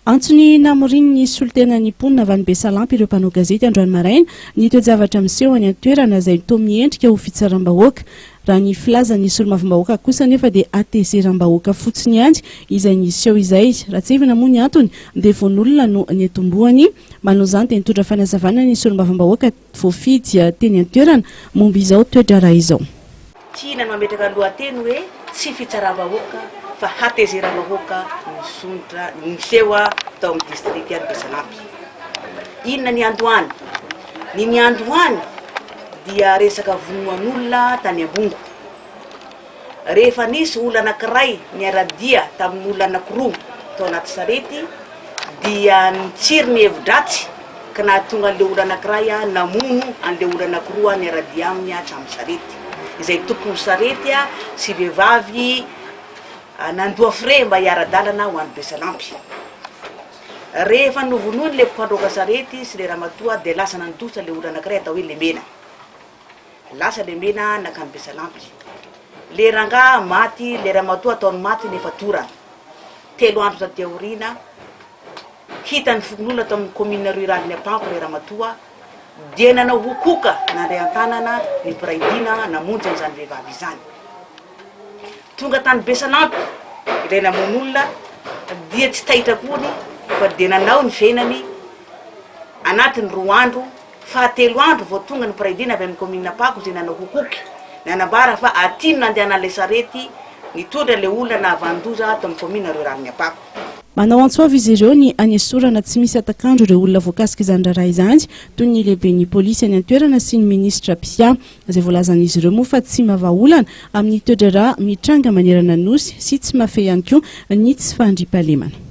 Antony namoriny ny solitena ny mponina avy any Besalampy ireo mpanao gazety androany maraina ny toe-javatra miseho any an-toerana izay toa miendrika ho fitsaram-bahoaka. Raha ny filaza ny solombavambahoaka kosa nefa dia ateseram-bahoaka fotsiny ihany izay niseho izay. Ratsevina moa ny antony dia von'olona no ny atombohany. Manao izany dia nitondra fanazavana ny solombavambahoaka voafidy teny an-toerana momba izao toe-draharaha izao. Tiana mametraka lohateny hoe tsy fitsaram-bahoaka fa hateseram-bahoaka nisondra niseho tao amin'ny district any Besalampy. Inona ny andohany? Ny andohany dia resaka vonoan'olona tany Ambongo. Rehefa nisy olona anankiray niaradia tamin'ny olona anankiroa tao anaty sarety dia nitsiry ny hevi-dratsy ka nahatonga an'ilay olona anankiray namono an'ilay olona anankiroa niaradia aminy hatramin'ny sarety. Izay tompony sarety sy vehivavy nandoa fre mba hiara-dalana ho an'ny Besalampy. Rehefa novonoiny le mpandroka sarety sy le ramatoa dia lasa nandosa le olona anankiray atao hoe Lemena. Lasa Lemena nakany Besalampy. Le rangahy maty, le ramatoa ataony maty nefa torana. 3 andro taty aoriana hitany fokon'olona tao amin'ny commune rurale Apanko le ramatoa dia nanao hokoka nandray an-tanana ny piraidina namonjy an'izany vehivavy izany. Tonga tany Besalampy ilay namon'olona dia tsy tahitra kony fa dia nanao ny venany anatiny 2 andro fa 3 andro vao tonga ny piraidina avy amin'ny commune Apanko izay nanao hokoky nanambara fa atino nandehanan'ilay sarety nitondra le olona nahavandoza tao amin'ny commune rurale Apanko. Manao antsoavy izy ireo ny anesorana tsy misy atakandro ireo olona voakasika izany raharaha izany toy ny lehiben'ny polisy any an-toerana sy ny ministra Pia izay voalazan'izy ireo moa fa tsy mavaolana amin'ny toe-draharaha mitranga manerana nosy sy tsy mahafehy ihany koa ny tsy fandriampahalemana.